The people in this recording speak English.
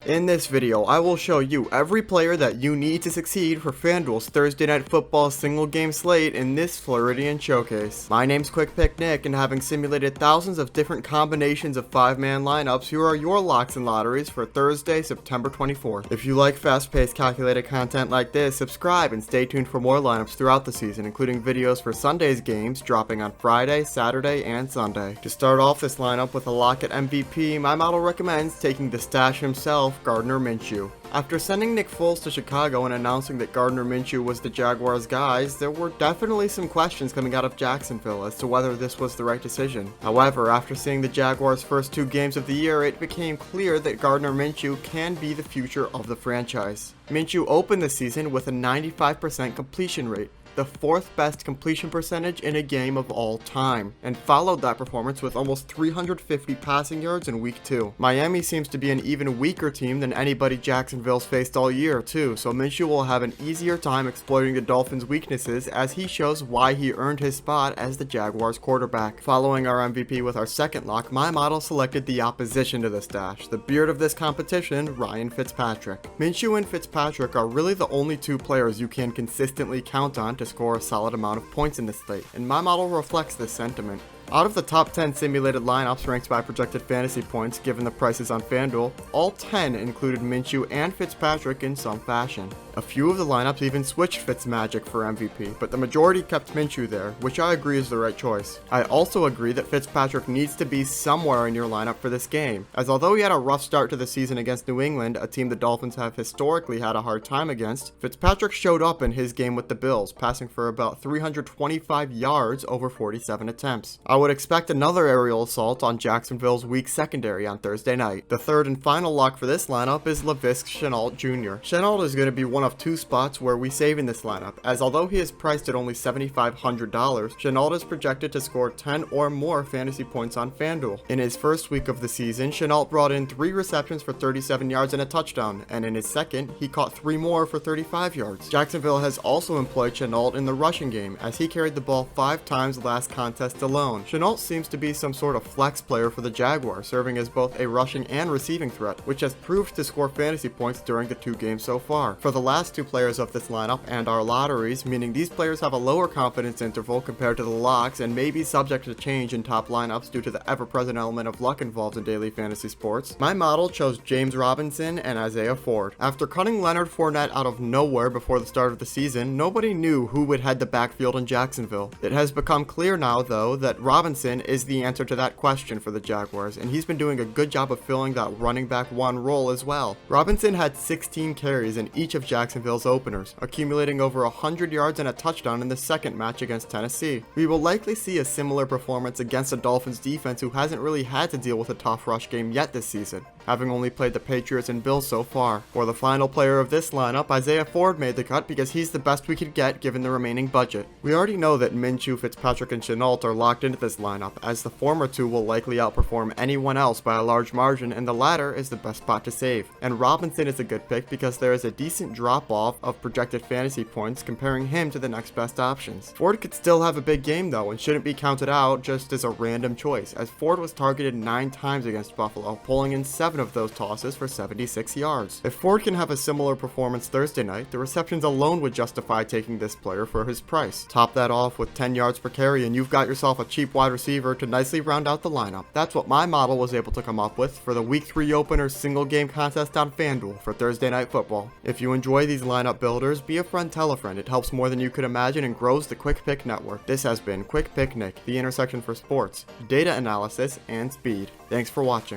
In this video, I will show you every player that you need to succeed for FanDuel's Thursday Night Football single game slate in this Floridian showcase. My name's Quick Pick Nick, and having simulated thousands of different combinations of 5-man lineups, here are your locks and lotteries for Thursday, September 24th. If you like fast-paced calculated content like this, subscribe and stay tuned for more lineups throughout the season, including videos for Sunday's games dropping on Friday, Saturday, and Sunday. To start off this lineup with a lock at MVP, my model recommends taking the stash himself, Gardner Minshew. After sending Nick Foles to Chicago and announcing that Gardner Minshew was the Jaguars' guys, there were definitely some questions coming out of Jacksonville as to whether this was the right decision. However, after seeing the Jaguars' first two games of the year, it became clear that Gardner Minshew can be the future of the franchise. Minshew opened the season with a 95% completion rate, the fourth best completion percentage in a game of all time, and followed that performance with almost 350 passing yards in week 2. Miami seems to be an even weaker team than anybody Jacksonville's faced all year too, so Minshew will have an easier time exploiting the Dolphins' weaknesses as he shows why he earned his spot as the Jaguars quarterback. Following our MVP with our second lock, my model selected the opposition to the stash, the beard of this competition, Ryan Fitzpatrick. Minshew and Fitzpatrick are really the only two players you can consistently count on to score a solid amount of points in this slate, and my model reflects this sentiment. Out of the top 10 simulated lineups ranked by projected fantasy points given the prices on FanDuel, all 10 included Minshew and Fitzpatrick in some fashion. A few of the lineups even switched Fitzmagic for MVP, but the majority kept Minshew there, which I agree is the right choice. I also agree that Fitzpatrick needs to be somewhere in your lineup for this game, as although he had a rough start to the season against New England, a team the Dolphins have historically had a hard time against, Fitzpatrick showed up in his game with the Bills, passing for about 325 yards over 47 attempts. I would expect another aerial assault on Jacksonville's weak secondary on Thursday night. The third and final lock for this lineup is Laviska Shenault Jr. Shenault is going to be one of two spots where we save in this lineup, as although he is priced at only $7,500, Shenault is projected to score 10 or more fantasy points on FanDuel. In his first week of the season, Shenault brought in 3 receptions for 37 yards and a touchdown, and in his second, he caught 3 more for 35 yards. Jacksonville has also employed Shenault in the rushing game, as he carried the ball 5 times last contest alone. Shenault seems to be some sort of flex player for the Jaguars, serving as both a rushing and receiving threat, which has proved to score fantasy points during the 2 games so far. For the last 2 players of this lineup and our lotteries, meaning these players have a lower confidence interval compared to the locks and may be subject to change in top lineups due to the ever-present element of luck involved in daily fantasy sports, my model chose James Robinson and Isaiah Ford. After cutting Leonard Fournette out of nowhere before the start of the season, nobody knew who would head the backfield in Jacksonville. It has become clear now, though, that Robinson is the answer to that question for the Jaguars, and he's been doing a good job of filling that running back 1 role as well. Robinson had 16 carries in each of Jacksonville's openers, accumulating over 100 yards and a touchdown in the second match against Tennessee. We will likely see a similar performance against a Dolphins defense who hasn't really had to deal with a tough rush game yet this season, having only played the Patriots and Bills so far. For the final player of this lineup, Isaiah Ford made the cut because he's the best we could get given the remaining budget. We already know that Minshew, Fitzpatrick, and Shenault are locked into this lineup, as the former 2 will likely outperform anyone else by a large margin, and the latter is the best spot to save. And Robinson is a good pick because there is a decent drop-off of projected fantasy points comparing him to the next best options. Ford could still have a big game though and shouldn't be counted out just as a random choice, as Ford was targeted 9 times against Buffalo, pulling in 7 of those tosses for 76 yards. If Ford can have a similar performance Thursday night, the receptions alone would justify taking this player for his price. Top that off with 10 yards per carry and you've got yourself a cheap wide receiver to nicely round out the lineup. That's what my model was able to come up with for the Week 3 opener single game contest on FanDuel for Thursday Night Football. If you enjoy these lineup builders, be a friend, tell a friend. It helps more than you could imagine and grows the Quick Pick Network. This has been Quick Pick Nick, the intersection for sports, data analysis, and speed. Thanks for watching.